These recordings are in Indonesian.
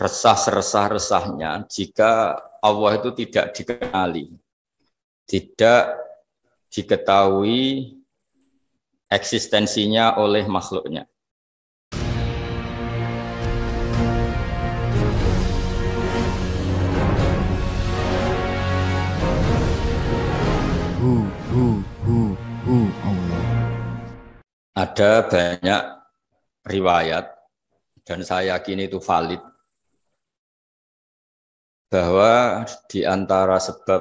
resah seresah-resahnya jika Allah itu tidak dikenali, tidak diketahui eksistensinya oleh makhluknya. Allah. Ada banyak riwayat dan saya yakin itu valid bahwa di antara sebab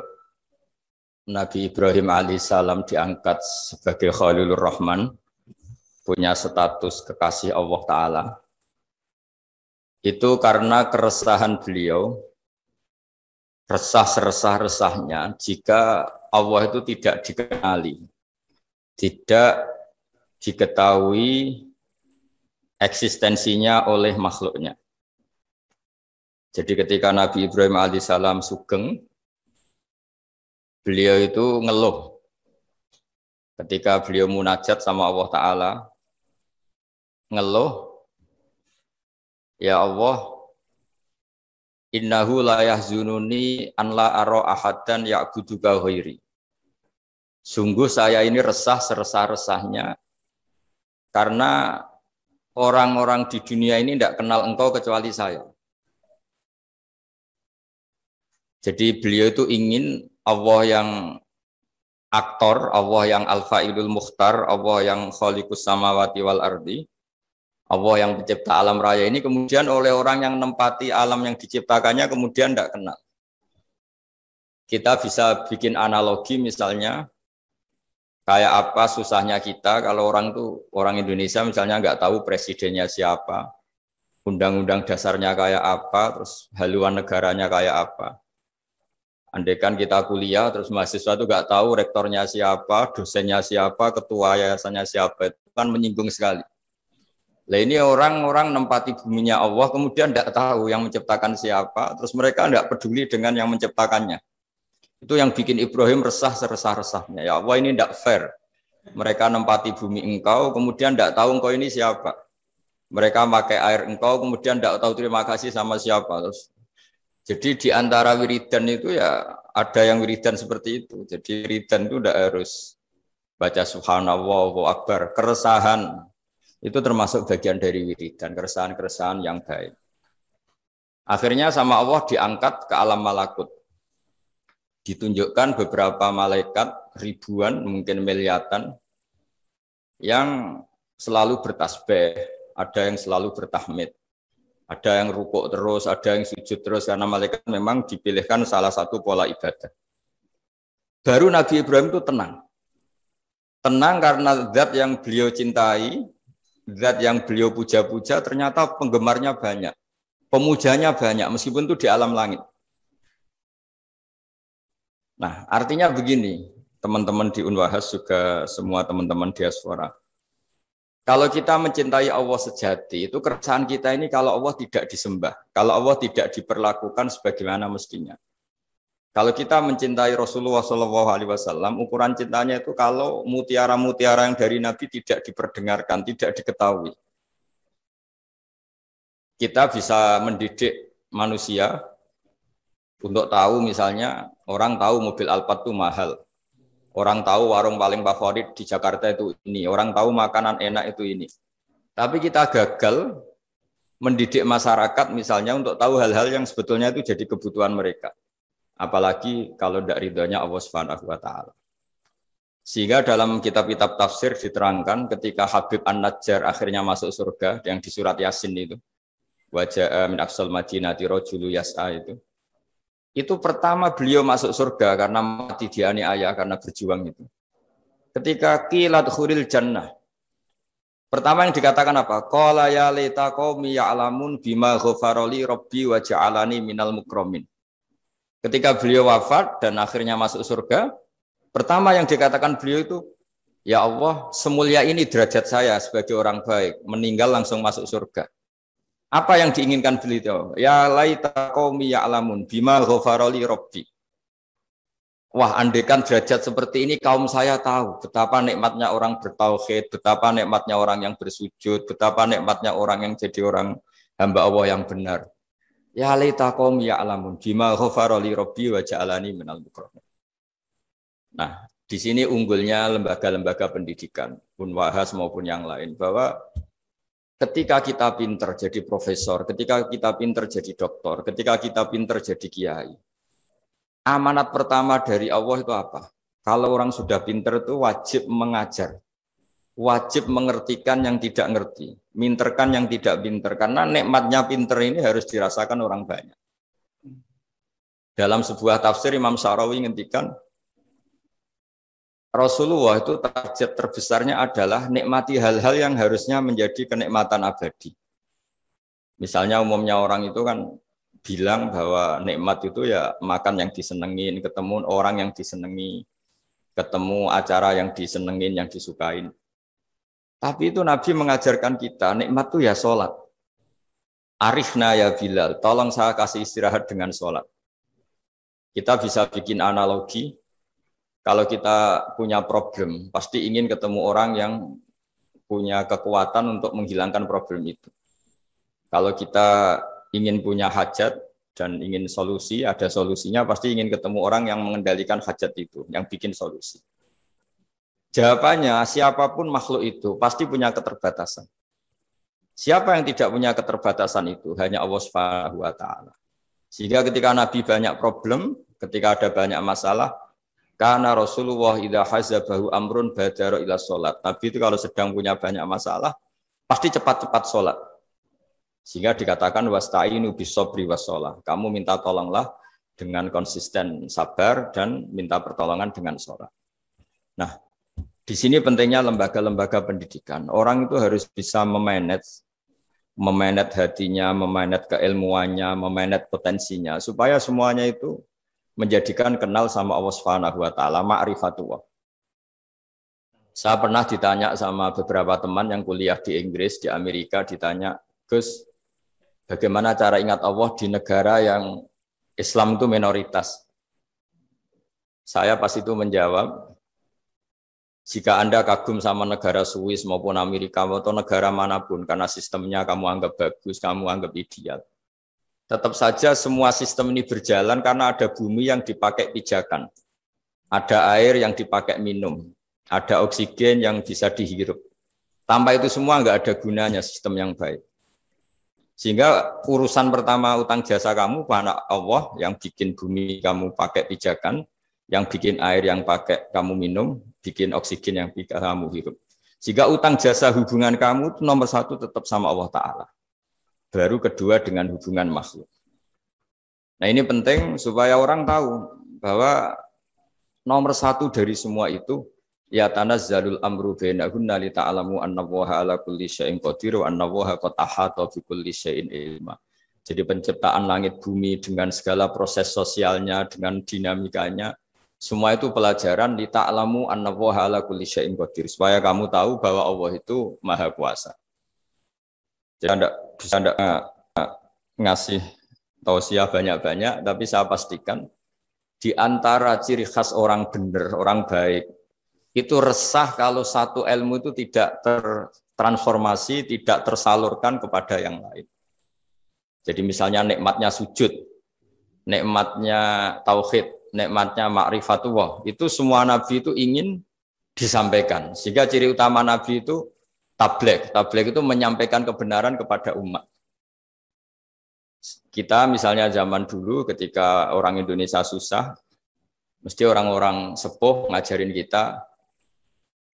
Nabi Ibrahim alaihissalam diangkat sebagai Khalilur Rahman, punya status kekasih Allah Ta'ala, itu karena keresahan beliau, resah seresah-resahnya jika Allah itu tidak dikenali, tidak diketahui eksistensinya oleh makhluknya. Jadi ketika Nabi Ibrahim alaihissalam sugeng, beliau itu ngeluh. Ketika beliau munajat sama Allah Ta'ala, ngeluh, ya Allah, innahu la yahzununi an la ara ahadan ya'buduka ghairi. Sungguh saya ini resah seresah-resahnya karena orang-orang di dunia ini tidak kenal engkau kecuali saya. Jadi beliau itu ingin Allah yang aktor, Allah yang al-fa'ilul mukhtar, Allah yang khaliqus samawati wal ardi, Allah yang pencipta alam raya ini kemudian oleh orang yang menempati alam yang diciptakannya kemudian tidak kenal. Kita bisa bikin analogi misalnya, kayak apa susahnya kita kalau orang Indonesia misalnya nggak tahu presidennya siapa, undang-undang dasarnya kayak apa, terus haluan negaranya kayak apa. Andaikan kita kuliah terus mahasiswa itu nggak tahu rektornya siapa, dosennya siapa, ketua yayasannya siapa, itu kan menyinggung sekali. Nah ini orang-orang nempati buminya Allah kemudian tidak tahu yang menciptakan siapa, terus mereka tidak peduli dengan yang menciptakannya. Itu yang bikin Ibrahim resah seresah-resahnya. Ya Allah ini tidak fair. Mereka nempati bumi engkau kemudian tidak tahu engkau ini siapa. Mereka pakai air engkau kemudian tidak tahu terima kasih sama siapa. Terus jadi di antara wiridan itu ya ada yang wiridan seperti itu. Jadi wiridan itu tidak harus baca subhanallah, Allahu akbar. Keresahan itu termasuk bagian dari wiridan, keresahan-keresahan yang baik. Akhirnya sama Allah diangkat ke alam malakut. Ditunjukkan beberapa malaikat, ribuan, mungkin miliatan, yang selalu bertasbih, ada yang selalu bertahmid. Ada yang rukuk terus, ada yang sujud terus, karena malaikat memang dipilihkan salah satu pola ibadah. Baru Nabi Ibrahim itu tenang. Tenang karena zat yang beliau cintai, zat yang beliau puja-puja, ternyata penggemarnya banyak. Pemujanya banyak, meskipun itu di alam langit. Nah, artinya begini, teman-teman di Unwahas juga semua teman-teman diaspora. Kalau kita mencintai Allah sejati, itu keresahan kita ini kalau Allah tidak disembah, kalau Allah tidak diperlakukan sebagaimana mestinya. Kalau kita mencintai Rasulullah SAW, ukuran cintanya itu kalau mutiara-mutiara yang dari Nabi tidak diperdengarkan, tidak diketahui. Kita bisa mendidik manusia untuk tahu misalnya, orang tahu mobil Alphard itu mahal. Orang tahu warung paling favorit di Jakarta itu ini. Orang tahu makanan enak itu ini. Tapi kita gagal mendidik masyarakat misalnya untuk tahu hal-hal yang sebetulnya itu jadi kebutuhan mereka. Apalagi kalau tidak ridhonya Allah Subhanahu wa Ta'ala. Sehingga dalam kitab-kitab tafsir diterangkan ketika Habib An-Najjar akhirnya masuk surga, yang di surat Yasin itu. Wajah min aqsal madinati rajulu yas'a itu. Itu pertama beliau masuk surga karena mati dianiaya karena berjuang itu. Ketika qilat khuril jannah. Pertama yang dikatakan apa? Qala ya laita qaumi ya'lamun bima ghafara li rabbi wa ja'alani minal mukramin. Ketika beliau wafat dan akhirnya masuk surga, pertama yang dikatakan beliau itu, ya Allah, semulia ini derajat saya sebagai orang baik, meninggal langsung masuk surga. Apa yang diinginkan beliau? Ya laita qaumi ya'lamun bima ghafara li rabbi. Wah, andaikan derajat seperti ini kaum saya tahu betapa nikmatnya orang bertauhid, betapa nikmatnya orang yang bersujud, betapa nikmatnya orang yang jadi orang hamba Allah yang benar. Ya laita qaumi ya'lamun bima ghafara li rabbi wa ja'alani minal mukramin. Nah, di sini unggulnya lembaga-lembaga pendidikan, Unwahas maupun yang lain, bahwa ketika kita pinter jadi profesor, ketika kita pinter jadi doktor, ketika kita pinter jadi kiai, amanat pertama dari Allah itu apa? Kalau orang sudah pinter itu wajib mengajar, wajib mengertikan yang tidak ngerti, minterkan yang tidak pinter, karena nikmatnya pinter ini harus dirasakan orang banyak. Dalam sebuah tafsir Imam Syarawi ngendikan, Rasulullah itu target terbesarnya adalah nikmati hal-hal yang harusnya menjadi kenikmatan abadi. Misalnya umumnya orang itu kan bilang bahwa nikmat itu ya makan yang disenengin, ketemu orang yang disenengi, ketemu acara yang disenengin, yang disukain. Tapi itu Nabi mengajarkan kita, nikmat itu ya sholat. Arifna ya Bilal, tolong saya kasih istirahat dengan sholat. Kita bisa bikin analogi, kalau kita punya problem, pasti ingin ketemu orang yang punya kekuatan untuk menghilangkan problem itu. Kalau kita ingin punya hajat dan ingin solusi, ada solusinya, pasti ingin ketemu orang yang mengendalikan hajat itu, yang bikin solusi. Jawabannya, siapapun makhluk itu pasti punya keterbatasan. Siapa yang tidak punya keterbatasan itu? Hanya Allah Subhanahu wa Ta'ala. Sehingga ketika Nabi banyak problem, ketika ada banyak masalah, karena Rasulullah idza hazabahu amrun badara ila sholat. Nabi itu kalau sedang punya banyak masalah, pasti cepat-cepat sholat. Sehingga dikatakan wasta'inu bisobri wassalah. Kamu minta tolonglah dengan konsisten sabar dan minta pertolongan dengan sholat. Nah, di sini pentingnya lembaga-lembaga pendidikan. Orang itu harus bisa memanage hatinya, memanage keilmuannya, memanage potensinya, supaya semuanya itu menjadikan kenal sama Allah Subhanahu wa Ta'ala, ma'rifatullah. Saya pernah ditanya sama beberapa teman yang kuliah di Inggris, di Amerika, ditanya, Gus, bagaimana cara ingat Allah di negara yang Islam itu minoritas? Saya pas itu menjawab, jika Anda kagum sama negara Swiss maupun Amerika atau negara manapun, karena sistemnya kamu anggap bagus, kamu anggap ideal, tetap saja semua sistem ini berjalan karena ada bumi yang dipakai pijakan, ada air yang dipakai minum, ada oksigen yang bisa dihirup. Tanpa itu semua nggak ada gunanya sistem yang baik. Sehingga urusan pertama utang jasa kamu kepada Allah yang bikin bumi kamu pakai pijakan, yang bikin air yang pakai kamu minum, bikin oksigen yang kamu hirup. Sehingga utang jasa hubungan kamu itu nomor satu tetap sama Allah Ta'ala. Baru kedua dengan hubungan makhluk. Nah ini penting supaya orang tahu bahwa nomor satu dari semua itu ya tanazzalul amru bainahunna li ta'lamu annallaha ala kulli syai'in qadir wa annallaha qad ahata bi kulli syai'in ilma. Jadi penciptaan langit bumi dengan segala proses sosialnya, dengan dinamikanya, semua itu pelajaran li ta'lamu annallaha ala kulli syai'in qadir, supaya kamu tahu bahwa Allah itu Maha Kuasa. Jadi Anda bisa ngasih tausiah banyak-banyak, tapi saya pastikan di antara ciri khas orang benar, orang baik, itu resah kalau satu ilmu itu tidak tertransformasi, tidak tersalurkan kepada yang lain. Jadi misalnya nikmatnya sujud, nikmatnya tauhid, nikmatnya ma'rifatullah, itu semua nabi itu ingin disampaikan. Sehingga ciri utama nabi itu tabligh itu menyampaikan kebenaran kepada umat. Kita misalnya zaman dulu ketika orang Indonesia susah, mesti orang-orang sepuh ngajarin kita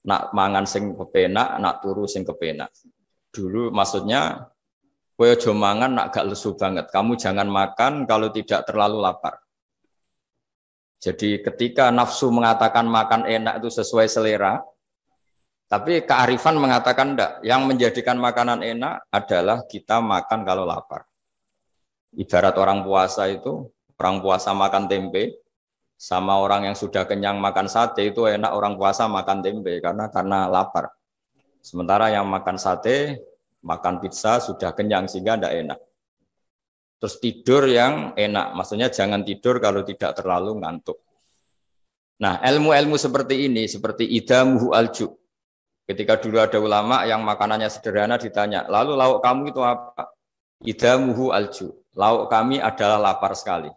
nak mangan sing kepenak, nak turu sing kepenak. Dulu maksudnya kowe aja mangan nak gak lesu banget. Kamu jangan makan kalau tidak terlalu lapar. Jadi ketika nafsu mengatakan makan enak itu sesuai selera, tapi kearifan mengatakan enggak. Yang menjadikan makanan enak adalah kita makan kalau lapar. Ibarat orang puasa itu, orang puasa makan tempe, sama orang yang sudah kenyang makan sate itu enak orang puasa makan tempe karena lapar. Sementara yang makan sate, makan pizza sudah kenyang sehingga enggak enak. Terus tidur yang enak, maksudnya jangan tidur kalau tidak terlalu ngantuk. Nah, ilmu-ilmu seperti ini, seperti idamuhu alju. Ketika dulu ada ulama yang makanannya sederhana ditanya, lalu lauk kamu itu apa? Idamuhu alju. lauk kami adalah lapar sekali.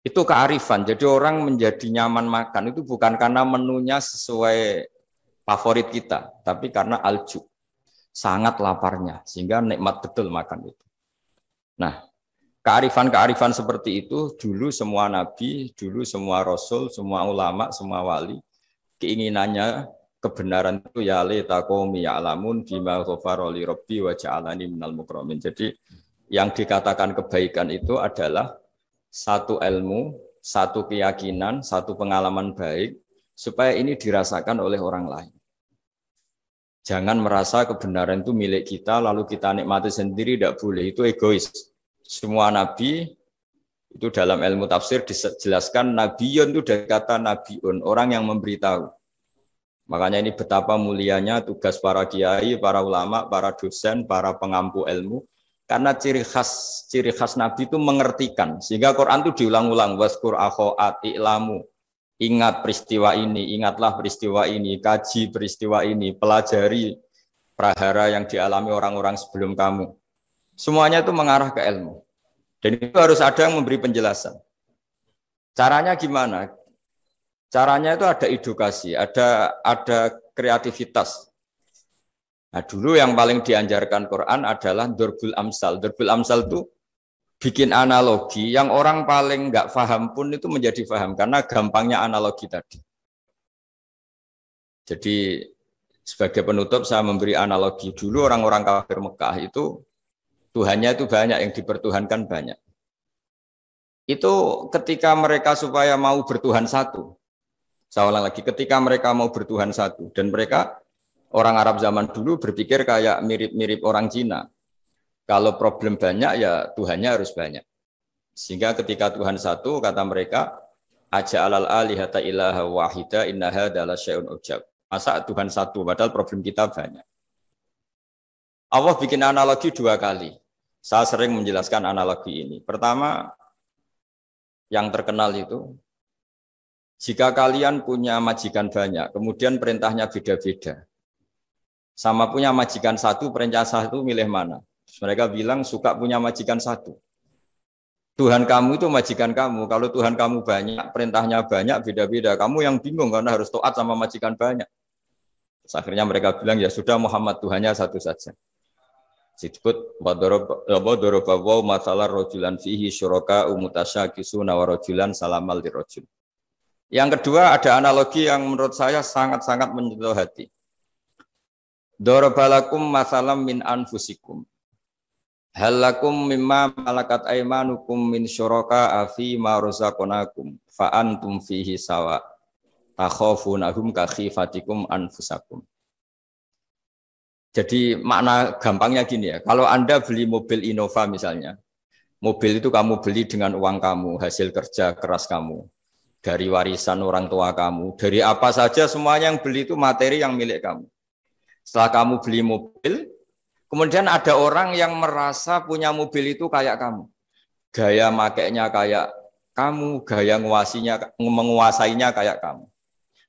Itu kearifan. Jadi orang menjadi nyaman makan itu bukan karena menunya sesuai favorit kita, tapi karena alju, sangat laparnya, sehingga nikmat betul makan itu. Nah, kearifan-kearifan seperti itu dulu semua nabi, dulu semua rasul, semua ulama, semua wali, keinginannya kebenaran itu ya laita qaumi ya'lamun bima ghafara li rabbi wa ja'alani minal mukramin. Jadi yang dikatakan kebaikan itu adalah satu ilmu, satu keyakinan, satu pengalaman baik, supaya ini dirasakan oleh orang lain. Jangan merasa kebenaran itu milik kita, lalu kita nikmati sendiri, tidak boleh. Itu egois. Semua nabi, itu dalam ilmu tafsir dijelaskan, nabiyun itu dari kata nabiun, orang yang memberitahu. Makanya ini betapa mulianya tugas para kiai, para ulama, para dosen, para pengampu ilmu. Karena ciri khas Nabi itu mengertikan, sehingga Quran itu diulang-ulang, waskur akhoat i'lamu, ingat peristiwa ini, ingatlah peristiwa ini, kaji peristiwa ini, pelajari prahara yang dialami orang-orang sebelum kamu. Semuanya itu mengarah ke ilmu. Dan itu harus ada yang memberi penjelasan. Caranya gimana? Caranya itu ada edukasi, ada kreativitas. Nah, dulu yang paling dianjarkan Quran adalah Durbul Amsal. Durbul Amsal itu bikin analogi yang orang paling nggak paham pun itu menjadi paham karena gampangnya analogi tadi. Jadi sebagai penutup saya memberi analogi dulu orang-orang kafir Mekah itu Tuhannya itu banyak, yang dipertuhankan banyak. Itu ketika mereka supaya mau bertuhan satu. Saya ulang lagi, ketika mereka mau bertuhan satu dan mereka orang Arab zaman dulu berpikir kayak mirip-mirip orang Cina. Kalau problem banyak ya Tuhannya harus banyak. Sehingga ketika Tuhan satu kata mereka aja'alal alihata ilaha wahida inna hadza la syai'un ujab. Masa Tuhan satu padahal problem kita banyak. Allah bikin analogi dua kali. Saya sering menjelaskan analogi ini. Pertama yang terkenal itu jika kalian punya majikan banyak, kemudian perintahnya beda-beda. Sama punya majikan satu, perintah satu milih mana? Mereka bilang suka punya majikan satu. Tuhan kamu itu majikan kamu. Kalau Tuhan kamu banyak, perintahnya banyak, beda-beda. Kamu yang bingung karena harus taat sama majikan banyak. Terus akhirnya mereka bilang ya sudah Muhammad Tuhannya satu saja. Disebut wadorobawaw masalah rojulan fihi syuraka umutasyakisuna warojulan salamal dirojul. Yang kedua ada analogi yang menurut saya sangat-sangat menyentuh hati. Darabalakum masalam min anfusikum. Halakum mimma malakat aimanukum min syuraka afi ma razaqnakum fa antum fihi sawa. Takhafunahum ka khifatikum anfusakum. Jadi makna gampangnya gini ya. Kalau Anda beli mobil Innova misalnya. Mobil itu kamu beli dengan uang kamu, hasil kerja keras kamu. Dari warisan orang tua kamu, dari apa saja semuanya yang beli itu materi yang milik kamu. Setelah kamu beli mobil, kemudian ada orang yang merasa punya mobil itu kayak kamu. Gaya makainya kayak kamu, gaya menguasainya kayak kamu.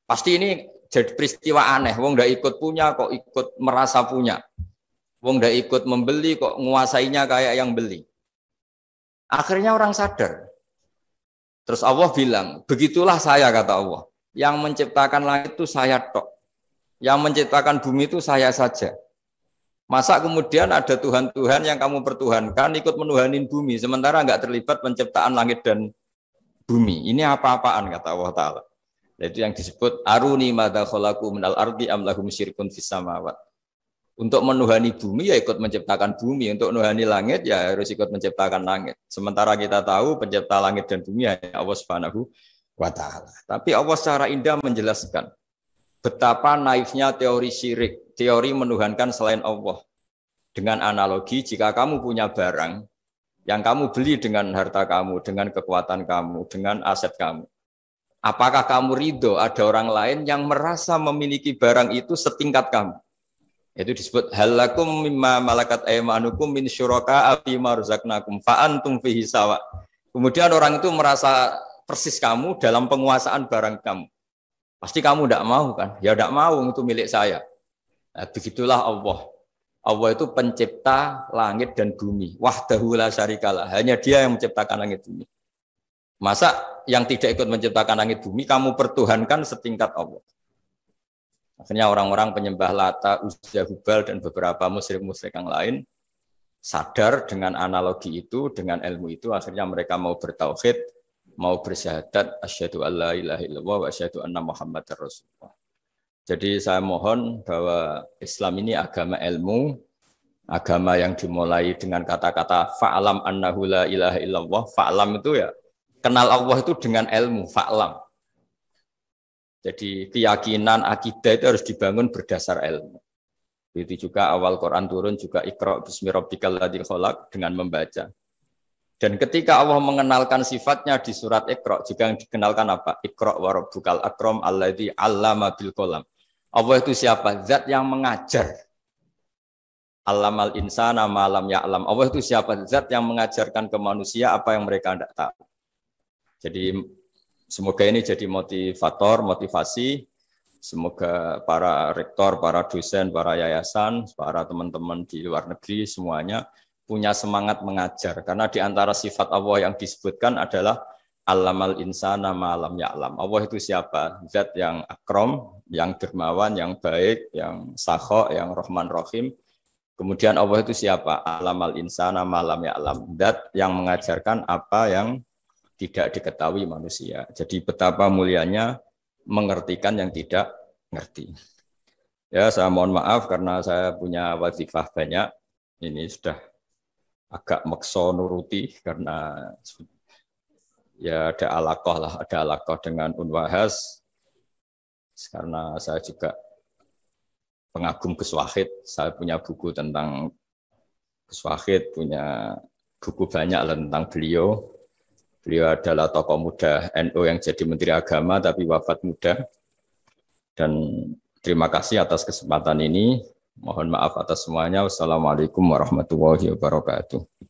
Pasti ini jadi peristiwa aneh. Wong ndak ikut punya kok ikut merasa punya. Wong ndak ikut membeli kok menguasainya kayak yang beli. Akhirnya orang sadar. Terus Allah bilang, begitulah saya kata Allah. Yang menciptakan langit itu saya tok. Yang menciptakan bumi itu saya saja. Masa kemudian ada Tuhan-Tuhan yang kamu pertuhankan ikut menuhanin bumi, sementara enggak terlibat penciptaan langit dan bumi. Ini apa-apaan kata Allah Ta'ala. Itu yang disebut aruni madza khalaqu minal ardi am lahum syirkun fis samawat. Untuk menuhani bumi ya ikut menciptakan bumi, untuk menuhani langit ya harus ikut menciptakan langit. Sementara kita tahu pencipta langit dan bumi hanya Allah Subhanahu wa Ta'ala. Tapi Allah secara indah menjelaskan betapa naifnya teori syirik, teori menuhankan selain Allah. Dengan analogi, jika kamu punya barang yang kamu beli dengan harta kamu, dengan kekuatan kamu, dengan aset kamu, apakah kamu ridho ada orang lain yang merasa memiliki barang itu setingkat kamu? Itu disebut halakum mimma malakat aymanukum min syuraka fi ma razaqnakum fa antum fihi sawa. Kemudian orang itu merasa persis kamu dalam penguasaan barang kamu. Pasti kamu tidak mau kan? Ya tidak mau, itu milik saya. Nah, begitulah Allah. Allah itu pencipta langit dan bumi. Wahdahu la syarikalah. Hanya dia yang menciptakan langit bumi. Masa yang tidak ikut menciptakan langit bumi kamu pertuhankan setingkat Allah. Akhirnya orang-orang penyembah Lata, Uzza, Hubal dan beberapa musyrik-musyrik yang lain sadar dengan analogi itu, dengan ilmu itu, akhirnya mereka mau bertauhid, mau bersyahadat asyhadu alla ilaha illallah wa asyhadu anna muhammadar rasulullah. Jadi saya mohon bahwa Islam ini agama ilmu, agama yang dimulai dengan kata-kata fa'lam annahu la ilaha illallah. Fa'lam itu ya kenal Allah itu dengan ilmu, fa'lam. Jadi keyakinan akidah itu harus dibangun berdasar ilmu. Itu juga awal Quran turun juga Iqra bismi rabbikal ladzi khalaq dengan membaca. Dan ketika Allah mengenalkan sifatnya di surat Iqra juga yang dikenalkan apa? Iqra wa rabbukal akram alladzi 'allama bil qalam. Allah itu siapa? Zat yang mengajar. Allamal insana ma lam ya'lam. Allah itu siapa? Zat yang mengajarkan ke manusia apa yang mereka tidak tahu. Jadi semoga ini jadi motivator, motivasi. Semoga para rektor, para dosen, para yayasan, para teman-teman di luar negeri semuanya punya semangat mengajar. Karena di antara sifat Allah yang disebutkan adalah Allamal insana ma lam ya'lam. Allah itu siapa? Zat yang akram, yang dermawan, yang baik, yang sakho, yang rahman rahim. Kemudian Allah itu siapa? Allamal insana ma lam ya'lam. Zat yang mengajarkan apa yang tidak diketahui manusia. Jadi betapa mulianya mengertikan yang tidak ngerti. Ya, saya mohon maaf karena saya punya wazifah banyak. Ini sudah agak makso nuruti karena ya ada alaqah dengan Unwahas. Karena saya juga pengagum Gus Wahid. Saya punya buku tentang Gus Wahid, punya buku banyak tentang beliau. Beliau adalah tokoh muda NU yang jadi Menteri Agama tapi wafat muda. Dan terima kasih atas kesempatan ini. Mohon maaf atas semuanya. Wassalamualaikum warahmatullahi wabarakatuh.